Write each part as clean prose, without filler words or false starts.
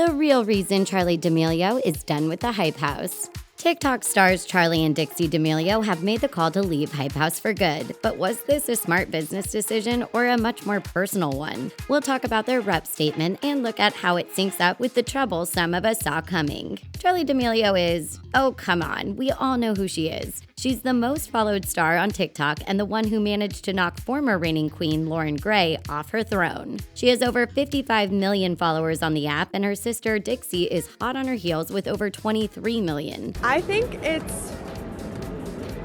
The real reason Charli D'Amelio is done with the Hype House. TikTok stars Charli and Dixie D'Amelio have made the call to leave Hype House for good, but was this a smart business decision or a much more personal one? We'll talk about their rep statement and look at how it syncs up with the trouble some of us saw coming. Charli D'Amelio is, oh come on, we all know who she is. She's the most followed star on TikTok and the one who managed to knock former reigning queen Lauren Gray off her throne. She has over 55 million followers on the app, and her sister Dixie is hot on her heels with over 23 million. I think it's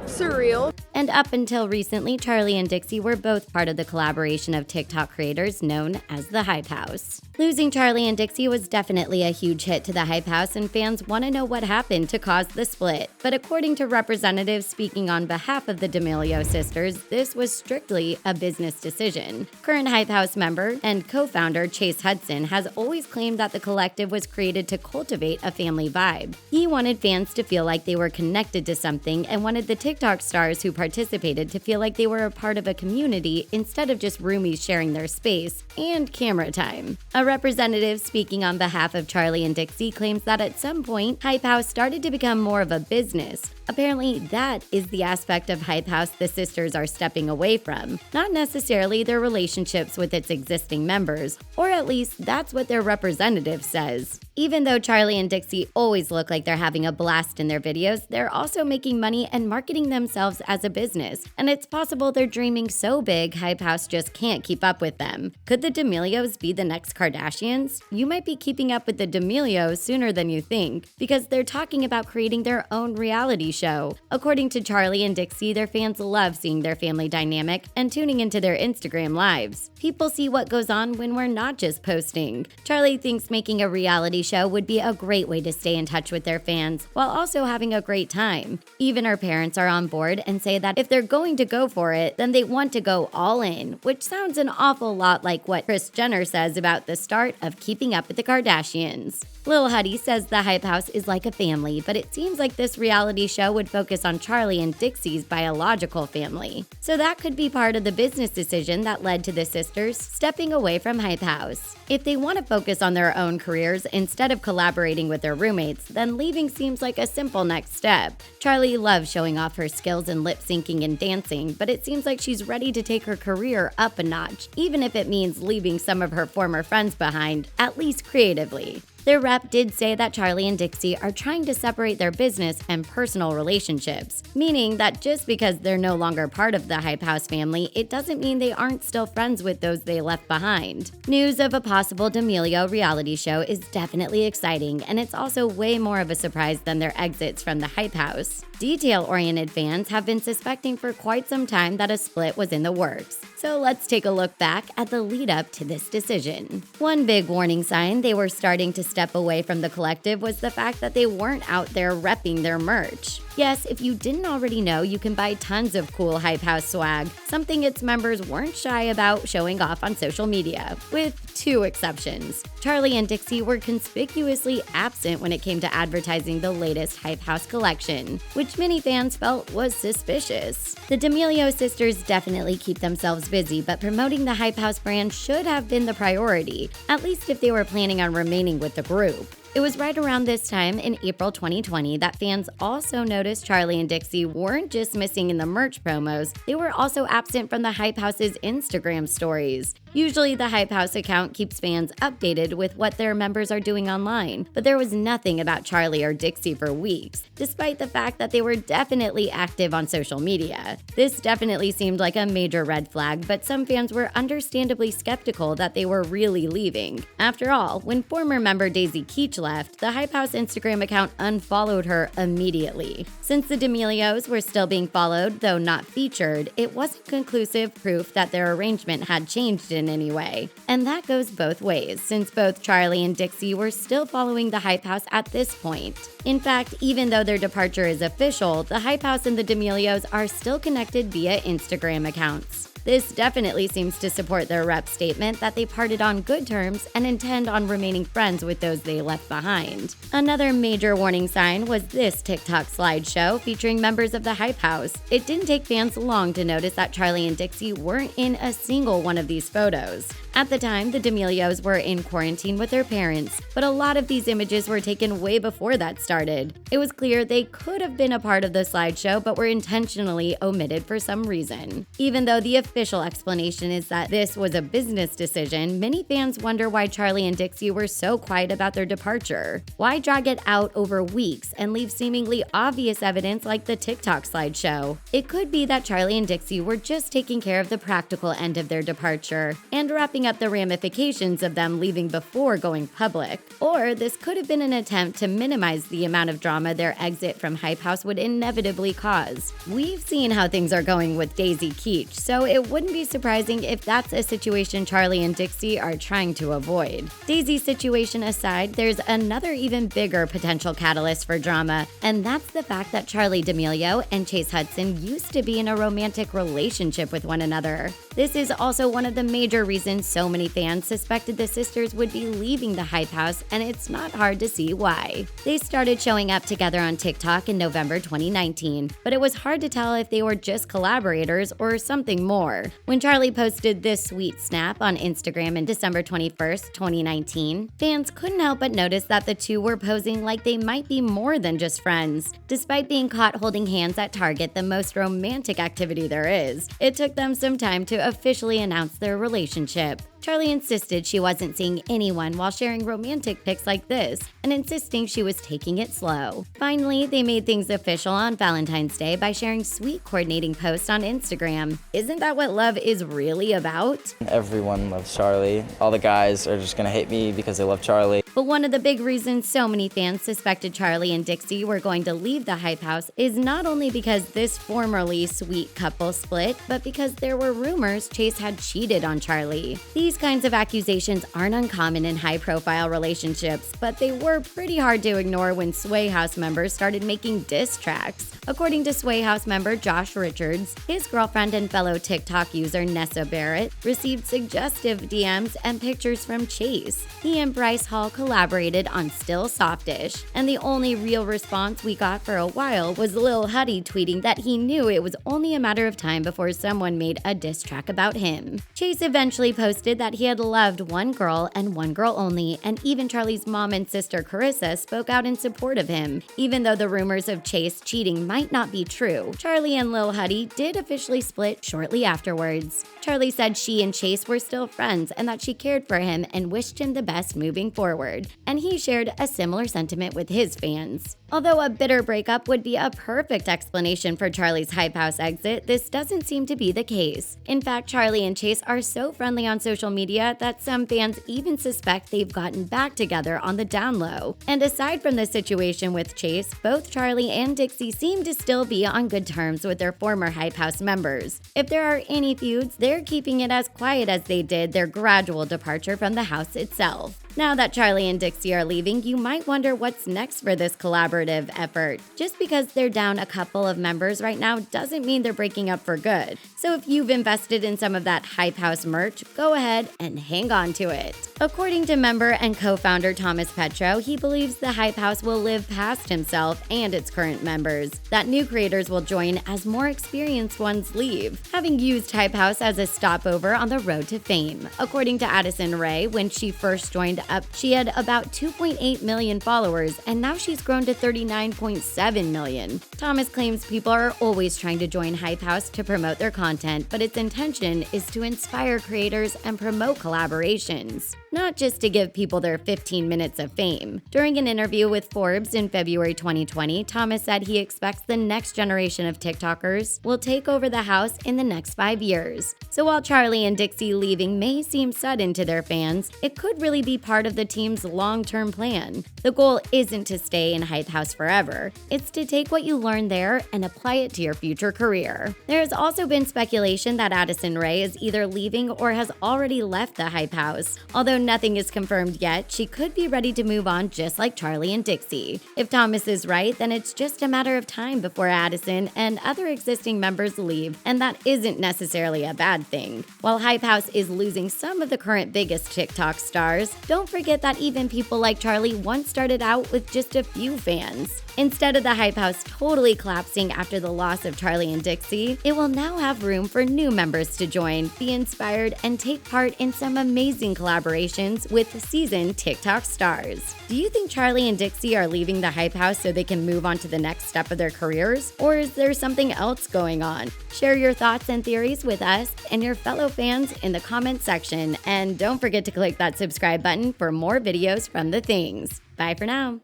surreal. And up until recently, Charli and Dixie were both part of the collaboration of TikTok creators known as the Hype House. Losing Charli and Dixie was definitely a huge hit to the Hype House, and fans want to know what happened to cause the split. But according to representatives speaking on behalf of the D'Amelio sisters, this was strictly a business decision. Current Hype House member and co-founder Chase Hudson has always claimed that the collective was created to cultivate a family vibe. He wanted fans to feel like they were connected to something and wanted the TikTok stars who participated to feel like they were a part of a community instead of just roomies sharing their space and camera time. A representative speaking on behalf of Charli and Dixie claims that at some point, Hype House started to become more of a business. Apparently, that is the aspect of Hype House the sisters are stepping away from, not necessarily their relationships with its existing members, or at least that's what their representative says. Even though Charli and Dixie always look like they're having a blast in their videos, they're also making money and marketing themselves as a business, and it's possible they're dreaming so big Hype House just can't keep up with them. Could the D'Amelios be the next Kardashians? You might be keeping up with the D'Amelios sooner than you think, because they're talking about creating their own reality show. According to Charli and Dixie, their fans love seeing their family dynamic and tuning into their Instagram lives. People see what goes on when we're not just posting. Charli thinks making a reality show would be a great way to stay in touch with their fans while also having a great time. Even her parents are on board and say that if they're going to go for it, then they want to go all in, which sounds an awful lot like what Kris Jenner says about the start of Keeping Up with the Kardashians. Lil Huddy says the Hype House is like a family, but it seems like this reality show would focus on Charli and Dixie's biological family. So that could be part of the business decision that led to the sisters stepping away from Hype House. If they want to focus on their own careers instead of collaborating with their roommates, then leaving seems like a simple next step. Charli loves showing off her skills in lip syncing and dancing, but it seems like she's ready to take her career up a notch, even if it means leaving some of her former friends behind, at least creatively. Their rep did say that Charli and Dixie are trying to separate their business and personal relationships, meaning that just because they're no longer part of the Hype House family, it doesn't mean they aren't still friends with those they left behind. News of a possible D'Amelio reality show is definitely exciting, and it's also way more of a surprise than their exits from the Hype House. Detail-oriented fans have been suspecting for quite some time that a split was in the works. So let's take a look back at the lead-up to this decision. One big warning sign they were starting to step away from the collective was the fact that they weren't out there repping their merch. Yes, if you didn't already know, you can buy tons of cool Hype House swag, something its members weren't shy about showing off on social media, with two exceptions. Charli and Dixie were conspicuously absent when it came to advertising the latest Hype House collection, which many fans felt was suspicious. The D'Amelio sisters definitely keep themselves busy, but promoting the Hype House brand should have been the priority, at least if they were planning on remaining with the group. It was right around this time in April 2020 that fans also noticed Charli and Dixie weren't just missing in the merch promos, they were also absent from the Hype House's Instagram stories. Usually the Hype House account keeps fans updated with what their members are doing online, but there was nothing about Charli or Dixie for weeks, despite the fact that they were definitely active on social media. This definitely seemed like a major red flag, but some fans were understandably skeptical that they were really leaving. After all, when former member Daisy Keech left, the Hype House Instagram account unfollowed her immediately. Since the D'Amelios were still being followed, though not featured, it wasn't conclusive proof that their arrangement had changed in any way. And that goes both ways, since both Charli and Dixie were still following the Hype House at this point. In fact, even though their departure is official, the Hype House and the D'Amelios are still connected via Instagram accounts. This definitely seems to support their rep statement that they parted on good terms and intend on remaining friends with those they left behind. Another major warning sign was this TikTok slideshow featuring members of the Hype House. It didn't take fans long to notice that Charli and Dixie weren't in a single one of these photos. At the time, the D'Amelios were in quarantine with their parents, but a lot of these images were taken way before that started. It was clear they could have been a part of the slideshow but were intentionally omitted for some reason. Even though the official explanation is that this was a business decision, many fans wonder why Charli and Dixie were so quiet about their departure. Why drag it out over weeks and leave seemingly obvious evidence like the TikTok slideshow? It could be that Charli and Dixie were just taking care of the practical end of their departure and wrapping up the ramifications of them leaving before going public. Or this could have been an attempt to minimize the amount of drama their exit from Hype House would inevitably cause. We've seen how things are going with Daisy Keech, so it wouldn't be surprising if that's a situation Charli and Dixie are trying to avoid. Daisy's situation aside, there's another even bigger potential catalyst for drama, and that's the fact that Charli D'Amelio and Chase Hudson used to be in a romantic relationship with one another. This is also one of the major reasons so many fans suspected the sisters would be leaving the Hype House, and it's not hard to see why. They started showing up together on TikTok in November 2019, but it was hard to tell if they were just collaborators or something more. When Charli posted this sweet snap on Instagram in December 21st, 2019, fans couldn't help but notice that the two were posing like they might be more than just friends. Despite being caught holding hands at Target, the most romantic activity there is, it took them some time to officially announce their relationship. Charli insisted she wasn't seeing anyone while sharing romantic pics like this, and insisting she was taking it slow. Finally, they made things official on Valentine's Day by sharing sweet coordinating posts on Instagram. Isn't that what love is really about? Everyone loves Charli. All the guys are just gonna hate me because they love Charli. But one of the big reasons so many fans suspected Charli and Dixie were going to leave the Hype House is not only because this formerly sweet couple split, but because there were rumors Chase had cheated on Charli. These kinds of accusations aren't uncommon in high-profile relationships, but they were pretty hard to ignore when Sway House members started making diss tracks. According to Sway House member Josh Richards, his girlfriend and fellow TikTok user Nessa Barrett received suggestive DMs and pictures from Chase. He and Bryce Hall collaborated on Still Softish, and the only real response we got for a while was Lil Huddy tweeting that he knew it was only a matter of time before someone made a diss track about him. Chase eventually posted that he had loved one girl and one girl only, and even Charli's mom and sister Carissa spoke out in support of him. Even though the rumors of Chase cheating might not be true, Charli and Lil Huddy did officially split shortly afterwards. Charli said she and Chase were still friends and that she cared for him and wished him the best moving forward, and he shared a similar sentiment with his fans. Although a bitter breakup would be a perfect explanation for Charli's Hype House exit, this doesn't seem to be the case. In fact, Charli and Chase are so friendly on social media that some fans even suspect they've gotten back together on the down low. And aside from the situation with Chase, both Charli and Dixie seem to still be on good terms with their former Hype House members. If there are any feuds, they're keeping it as quiet as they did their gradual departure from the house itself. Now that Charli and Dixie are leaving, you might wonder what's next for this collaborative effort. Just because they're down a couple of members right now doesn't mean they're breaking up for good. So if you've invested in some of that Hype House merch, go ahead and hang on to it. According to member and co-founder Thomas Petro, he believes the Hype House will live past himself and its current members, that new creators will join as more experienced ones leave, having used Hype House as a stopover on the road to fame. According to Addison Rae, when she first joined up, she had about 2.8 million followers, and now she's grown to 39.7 million. Thomas claims people are always trying to join Hype House to promote their content, but its intention is to inspire creators and promote collaborations, not just to give people their 15 minutes of fame. During an interview with Forbes in February 2020, Thomas said he expects the next generation of TikTokers will take over the house in the next 5 years. So while Charli and Dixie leaving may seem sudden to their fans, it could really be part of the team's long-term plan. The goal isn't to stay in Hype House forever. It's to take what you learn there and apply it to your future career. There has also been speculation that Addison Rae is either leaving or has already left the Hype House. Although nothing is confirmed yet, she could be ready to move on just like Charli and Dixie. If Thomas is right, then it's just a matter of time before Addison and other existing members leave, and that isn't necessarily a bad thing. While Hype House is losing some of the current biggest TikTok stars, don't forget that even people like Charli once started out with just a few fans. Instead of the Hype House totally collapsing after the loss of Charli and Dixie, it will now have room for new members to join, be inspired, and take part in some amazing collaborations with seasoned TikTok stars. Do you think Charli and Dixie are leaving the Hype House so they can move on to the next step of their careers? Or is there something else going on? Share your thoughts and theories with us and your fellow fans in the comment section. And don't forget to click that subscribe button for more videos from The Things. Bye for now.